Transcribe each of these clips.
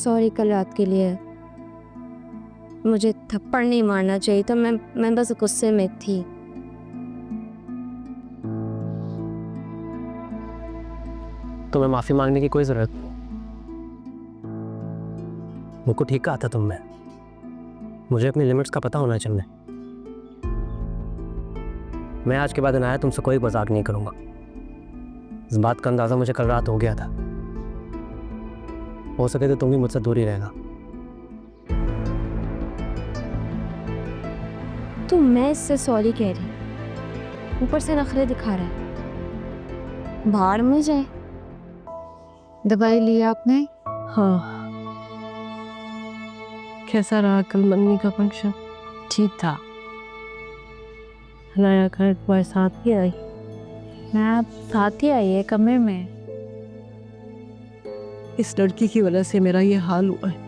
Sorry कल रात के लिए। मुझे थप्पड़ नहीं मारना चाहिए था, मैं बस गुस्से में थी। तुम्हें माफी मांगने की कोई जरूरत नहीं। मुझको ठीक कहा था तुमने, मुझे अपनी लिमिट्स का पता होना चाहिए। मैं आज के बाद अनाया तुमसे कोई मजाक नहीं करूंगा। इस बात का अंदाजा मुझे कल रात हो गया था। हो सके तो तुम भी मुझसे दूर ही रहना। तो मैं इससे सॉरी कह रही, ऊपर से नखरे दिखा रहा है। भाड़ में जाए। दवाई ली आपने? हाँ। कैसा रहा कल मम्मी का फंक्शन? ठीक था। अनाया का तुम्हारे साथ ही आई? मैं साथ ही आई है कमरे में। इस लड़की की वजह से मेरा ये हाल हुआ है।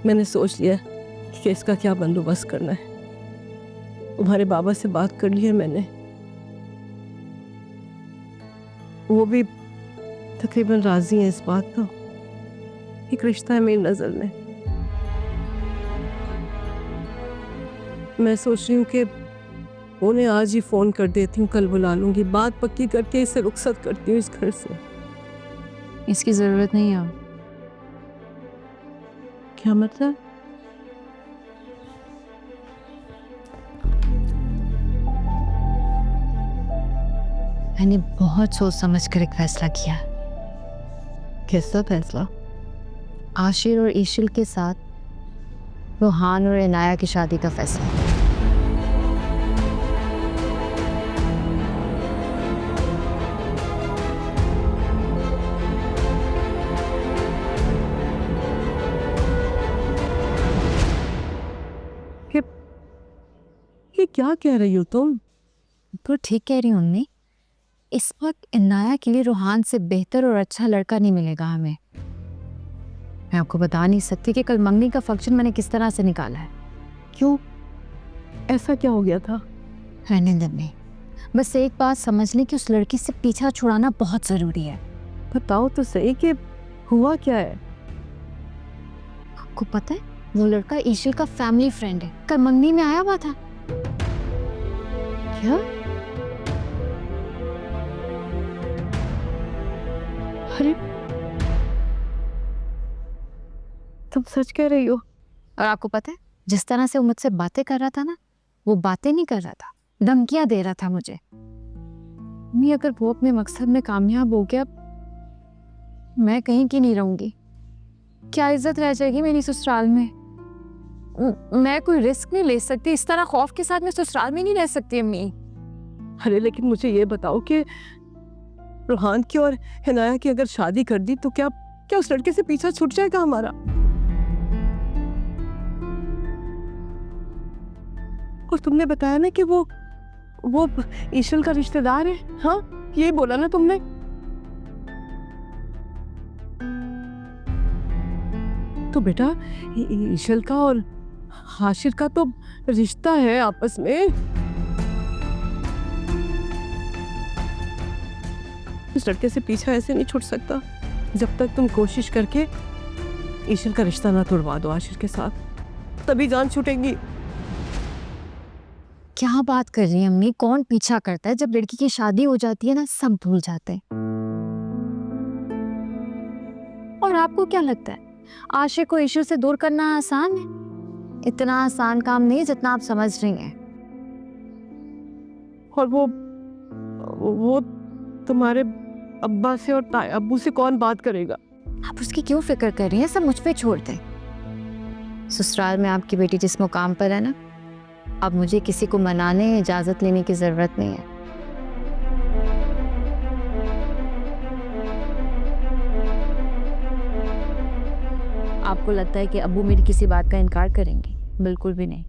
मैंने सोच लिया कि इसका क्या बंदोबस्त करना है। तुम्हारे बाबा से बात कर ली है मैंने, वो भी तकरीबन राजी है इस बात का। एक रिश्ता है मेरी नजर में। मैं सोच रही हूँ कि उन्हें आज ही फोन कर देती हूँ, कल बुला लूंगी, बात पक्की करके इसे रुखसत करती हूँ इस घर से। इसकी जरूरत नहीं है। क्या मतलब? मैंने बहुत सोच समझ कर एक फैसला किया। कैसा फैसला? आशिर और ईशिल के साथ रोहान और इनाया की शादी का फैसला। ये क्या कह रही हो तुम? तो ठीक कह रही हूँ अम्मी। इस वक्त इनाया के लिए रोहान से बेहतर और अच्छा लड़का नहीं मिलेगा हमें। मैं आपको बता नहीं सकती कि कल मंगनी का फंक्शन मैंने किस तरह से निकाला है। क्यों? ऐसा क्या हो गया था? रहने दे, बस एक बात समझ लें कि उस लड़की से पीछा छुड़ाना बहुत जरूरी है। बताओ तो सही कि हुआ क्या है? आपको पता है वो लड़का ईशिल का फैमिली फ्रेंड है, कल मंगनी में आया हुआ था। क्या? अरे तुम सच कह रही हो? और आपको पता है जिस तरह से वो मुझसे बातें कर रहा था ना, वो बातें नहीं कर रहा था, धमकियां दे रहा था मुझे। मैं अगर वो अपने मकसद में कामयाब हो गया, मैं कहीं की नहीं रहूंगी। क्या इज्जत रह जाएगी मेरी ससुराल में? मैं कोई रिस्क नहीं ले सकती। इस तरह खौफ के साथ मैं ससुराल में नहीं रह सकती अम्मी। अरे लेकिन मुझे ये बताओ कि रोहान की और हिनाया की अगर शादी कर दी तो क्या क्या उस लड़के से पीछा छूट जाएगा हमारा? और तुमने बताया ना कि वो ईशल का रिश्तेदार है। हाँ, ये बोला ना तुमने? तो बेटा ईशल का और हाशिर का तो रिश्ता है आपस में। इस लड़के से पीछा ऐसे नहीं छूट सकता। जब तक तुम कोशिश करके ईशल का रिश्ता ना तोड़वा दो आशिर के साथ, तभी जान छूटेगी। क्या बात कर रही है अम्मी? कौन पीछा करता है? जब लड़की की शादी हो जाती है ना, सब भूल जाते हैं। और आपको क्या लगता है आशिक को ईश्वर से दूर करना आसान है? इतना आसान काम नहीं जितना आप समझ रही हैं। और वो तुम्हारे अब्बा से और अब्बू से कौन बात करेगा? आप उसकी क्यों फिक्र कर रही हैं? सब मुझ पे छोड़ दें। ससुराल में आपकी बेटी जिस मुकाम पर है ना, अब मुझे किसी को मनाने या इजाजत लेने की जरूरत नहीं है। आपको लगता है कि अब्बू मेरी किसी बात का इनकार करेंगे? बिल्कुल भी नहीं।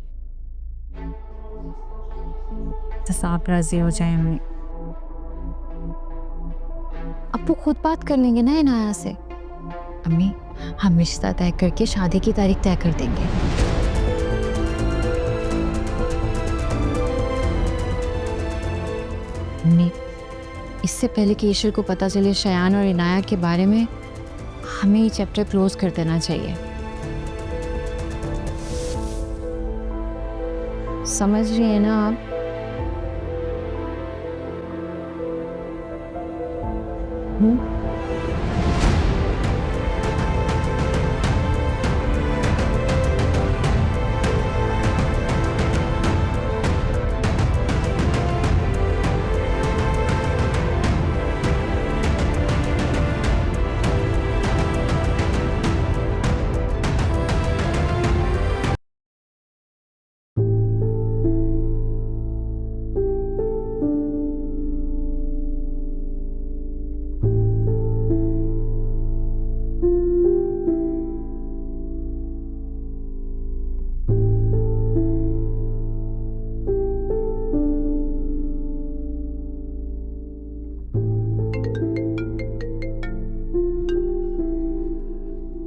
बस आप राजी हो जाए अम्मी। अब्बू खुद बात कर लेंगे ना इनाया से। अम्मी, हम रिश्ता तय करके शादी की तारीख तय कर देंगे। अम्मी, इससे पहले कि ईश्वर को पता चले शयान और इनाया के बारे में, हमें ये चैप्टर क्लोज कर देना चाहिए। समझ रही है ना आप?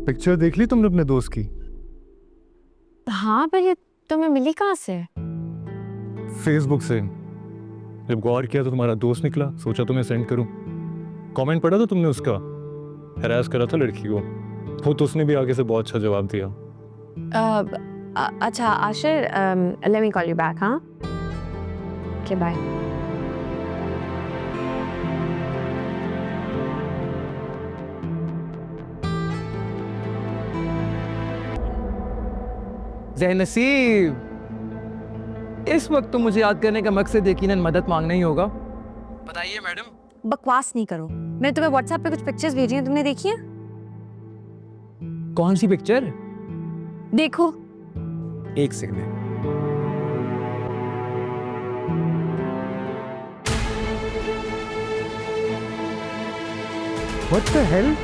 पिक्चर देख ली तुमने अपने दोस्त की? हाँ, पर ये तुम्हें मिली कहाँ से? फेसबुक से। जब गौर किया तो तुम्हारा दोस्त निकला, सोचा तुम्हें सेंड करूं। कमेंट पढ़ा तो तुमने उसका? हैरास करा था लड़की को। वो तो उसने भी आगे से बहुत अच्छा जवाब दिया। अच्छा Ashir, let me call you back. हाँ, ओके, बाय। ज़हनसीब, इस वक्त तो मुझे याद करने का मकसद यकीनन मदद मांगना ही होगा। बताइए मैडम। बकवास नहीं करो। मैंने तुम्हें व्हाट्सएप पे कुछ पिक्चर्स भेजी हैं, तुमने देखी हैं? कौन सी पिक्चर? देखो। एक सेकंड। What the hell?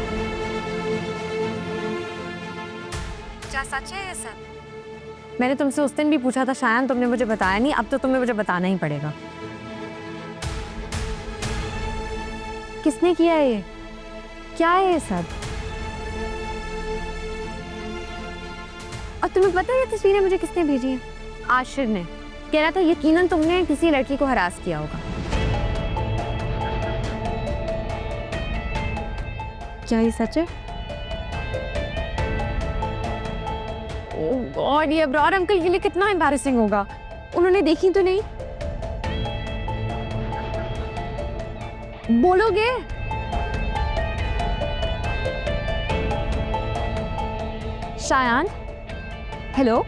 क्या सच है ये सब? मैंने तुमसे उस दिन भी पूछा था शायन, तुमने मुझे बताया नहीं। अब तो तुम्हें मुझे बताना ही पड़ेगा। किसने किया है ये? क्या है ये सब? और तुम्हें पता है ये तस्वीरें मुझे किसने भेजी हैं? आशिर ने। कह रहा था यकीनन तुमने किसी लड़की को हरास किया होगा। क्या ये सच है? ओह गॉड, ये अब्रार अंकल के लिए कितना एम्बैरेसिंग होगा। उन्होंने देखी तो नहीं? बोलोगे? Shayan, hello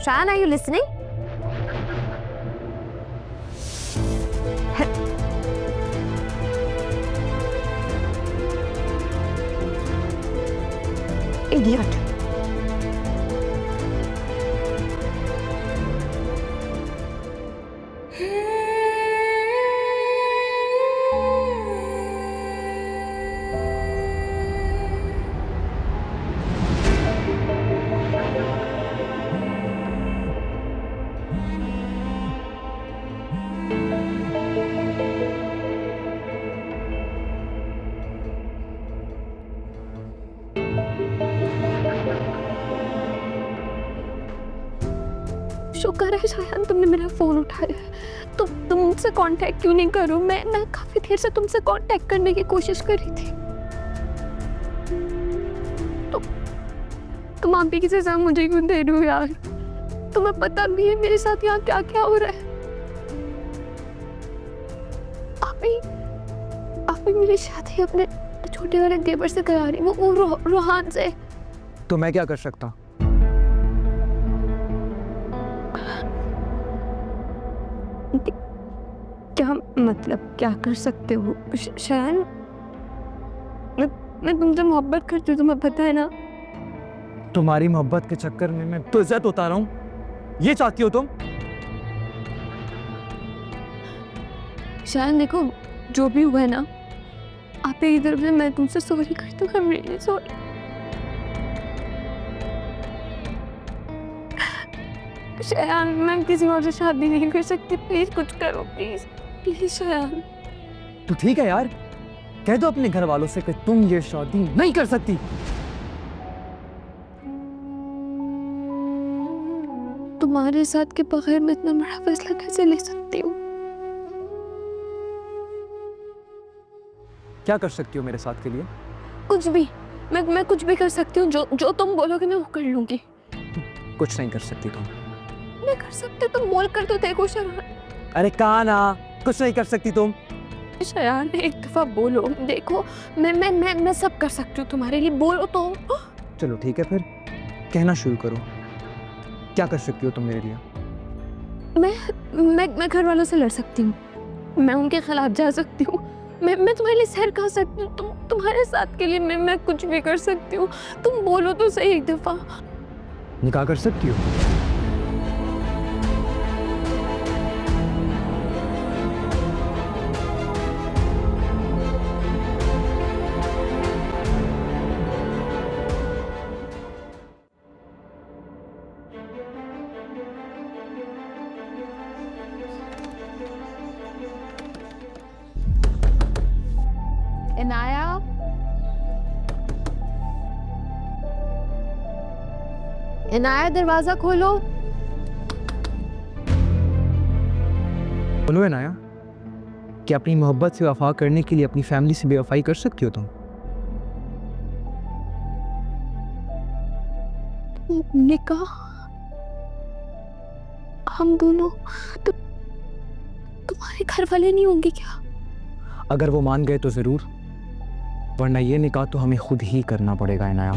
Shayan, are you listening? Idiot. शुक्र है शायद तुमने मेरा फोन उठाया। तुम मुझसे कांटेक्ट क्यों नहीं करो? मैं काफी देर से तुमसे कांटेक्ट करने की कोशिश कर रही थी। तुम आप ही की सजा मुझे क्यों दे रहे हो यार? तुम्हें पता भी है मेरे साथ यहाँ क्या क्या हो रहा है। आप ही मेरी शादी अपने छोटे वाले देवर से करा रही, वो रोहान से। तो मैं क्या कर सकता? क्या मतलब क्या कर सकते हो? शायन, मैं तुमसे मोहब्बत करती हूँ, तुम्हें पता है ना? तुम्हारी मोहब्बत के चक्कर में मैं तो इज्जत उतारा हूँ, ये चाहती हो तुम? शायन देखो, जो भी हुआ है ना, आप एक तरफ से मैं तुमसे सॉरी करती हूँ। I'm really sorry। शायन, मैं किसी और से शादी नहीं कर सकती। प्लीज कुछ करो, प्लीज प्लीज शायन। तो ठीक है यार, कह दो अपने घर वालों से कि तुम ये शादी नहीं कर सकती। तुम्हारे साथ के बगैर मैं इतना बड़ा फैसला कैसे ले सकती हूँ? क्या कर सकती हो मेरे साथ के लिए? कुछ भी, मैं कुछ भी कर सकती हूँ, जो तुम बोलोगे मैं वो कर लूंगी। कुछ नहीं कर सकती तुम। मैं कर सकती, तुम बोल कर तो देखो शयान। अरे कहा ना, कुछ नहीं कर सकती तुम। शयान एक दफा बोलो, देखो मैं सब कर सकती हूँ तुम्हारे लिए, बोलो तो। चलो ठीक है फिर, कहना शुरू करो। क्या कर सकती हो तुम मेरे लिए? मैं घर वालों से लड़ सकती हूँ, मैं उनके खिलाफ जा सकती हूँ, मैं तुम्हारे लिए सैर कर सकती हूँ, तुम्हारे साथ के लिए मैं कुछ भी कर सकती हूँ। तुम बोलो तो सही एक दफा। निकाह कर सकती हो? इनाया, इनाया दरवाजा खोलो। बोलो है नाया, कि अपनी मोहब्बत से वफा करने के लिए अपनी फैमिली से बेवफाई कर सकती हो तुम? निकाह हम दोनों तुम्हारे घर वाले नहीं होंगे क्या? अगर वो मान गए तो जरूर, वरना ये निकाह तो हमें खुद ही करना पड़ेगा इनाया।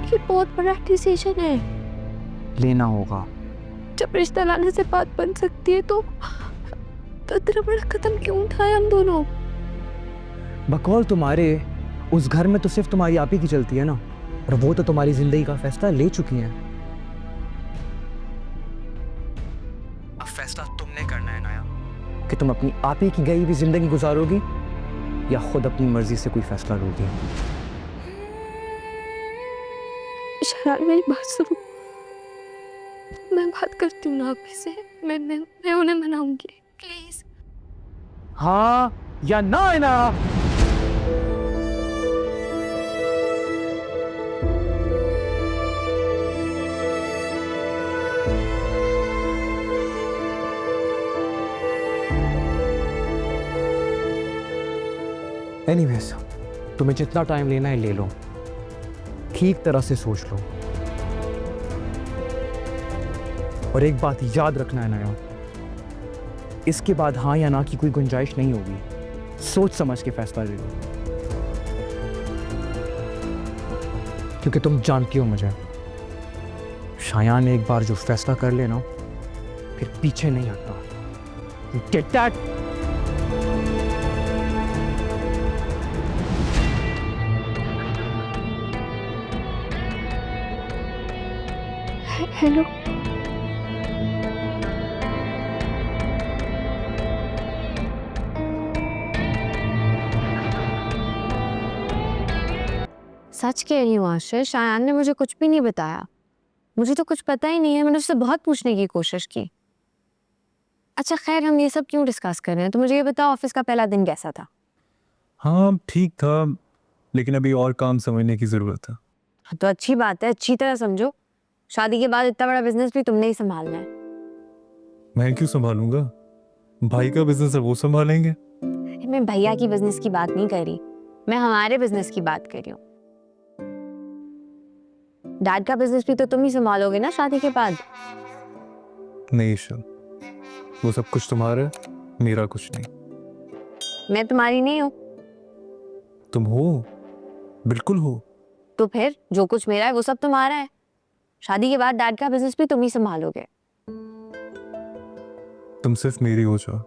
ये बहुत बड़ा डिसीजन है, लेना होगा। जब रिश्ता लाने से बात बन सकती है तो इतना बड़ा कदम क्यों उठाए हम दोनों? बकौल तुम्हारे उस घर में तो सिर्फ तुम्हारी आप ही की चलती है ना, और वो तो तुम्हारी जिंदगी का फैसला ले चुकी हैं। अब फैसला तुमने करना है नाया, कि तुम अपनी आप ही की गई हुई जिंदगी गुजारोगी या खुद अपनी मर्जी से कोई फैसला लोगी। शरार मेरी बात सुनो, मैं बात करती हूँ ना आपसे से, मैं उन्हें मनाऊंगी, प्लीज। हाँ या ना ना? एनीवेज, तुम्हें जितना टाइम लेना है ले लो, ठीक तरह से सोच लो, और एक बात याद रखना है नाया, इसके बाद हाँ या ना की कोई गुंजाइश नहीं होगी। सोच समझ के फैसला ले लो, क्योंकि तुम जानती हो मुझे, शायान एक बार जो फैसला कर लेना फिर पीछे नहीं हटता। Get that? हेलो, सच कह रही हूँ आशिर, शायान ने मुझे कुछ भी नहीं बताया, मुझे तो कुछ पता ही नहीं है। मैंने उससे बहुत पूछने की कोशिश की। अच्छा खैर, हम ये सब क्यों डिस्कस कर रहे हैं? तो मुझे ये बताओ, ऑफिस का पहला दिन कैसा था? हाँ ठीक था, लेकिन अभी और काम समझने की ज़रूरत है। तो अच्छी बात है, अच्छी तरह समझो। शादी के बाद इतना बड़ा बिजनेस भी तुमने ही संभालना है। मैं क्यों संभालूंगा? भाई का बिजनेस है, वो संभालेंगे। मैं भैया की बिजनेस की बात नहीं कर रही, मैं हमारे बिजनेस की बात कर रही हूँ। डैड का बिजनेस भी तो तुम ही संभालोगे ना शादी के बाद। नहीं ईशा, वो सब कुछ तुम्हारा है, मेरा कुछ नहीं। मैं तुम्हारी नहीं हूँ। तुम हो, बिल्कुल हो। तो फिर जो कुछ मेरा है वो सब तुम्हारा है। शादी के बाद डैड का बिजनेस भी तुम ही संभालोगे। तुम सिर्फ मेरी हो जाओ,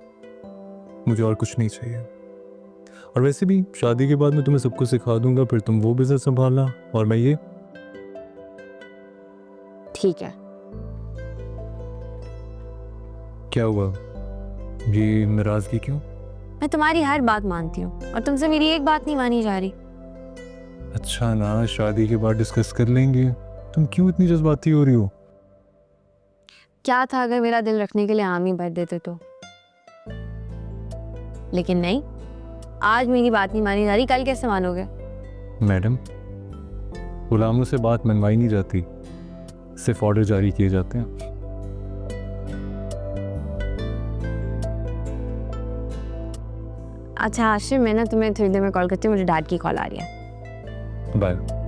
मुझे और कुछ नहीं चाहिए। और वैसे भी शादी के बाद मैं तुम्हें सब कुछ सिखा दूंगा, फिर तुम वो बिजनेस संभालना और मैं ये। ठीक है। क्या हुआ, ये नाराजगी क्यों? मैं तुम्हारी हर बात मानती हूँ और तुमसे मेरी एक बात नहीं मानी जा रही। अच्छा ना, शादी के बाद डिस्कस कर लेंगे। तुम क्यों इतनी जज्बाती हो रही हो? क्या था अगर मेरा दिल रखने के लिए हामी भर देते तो, लेकिन नहीं। आज मेरी बात नहीं मानी जा रही, कल कैसे मानोगे? मैडम, गुलामों से बात मनवाई नहीं जाती, सिर्फ ऑर्डर जारी किए जाते हैं। अच्छा आशिफ, मैं ना तुम्हें थोड़ी देर में कॉल करती हूँ, मुझे डैड की कॉल आ रही है। बाय।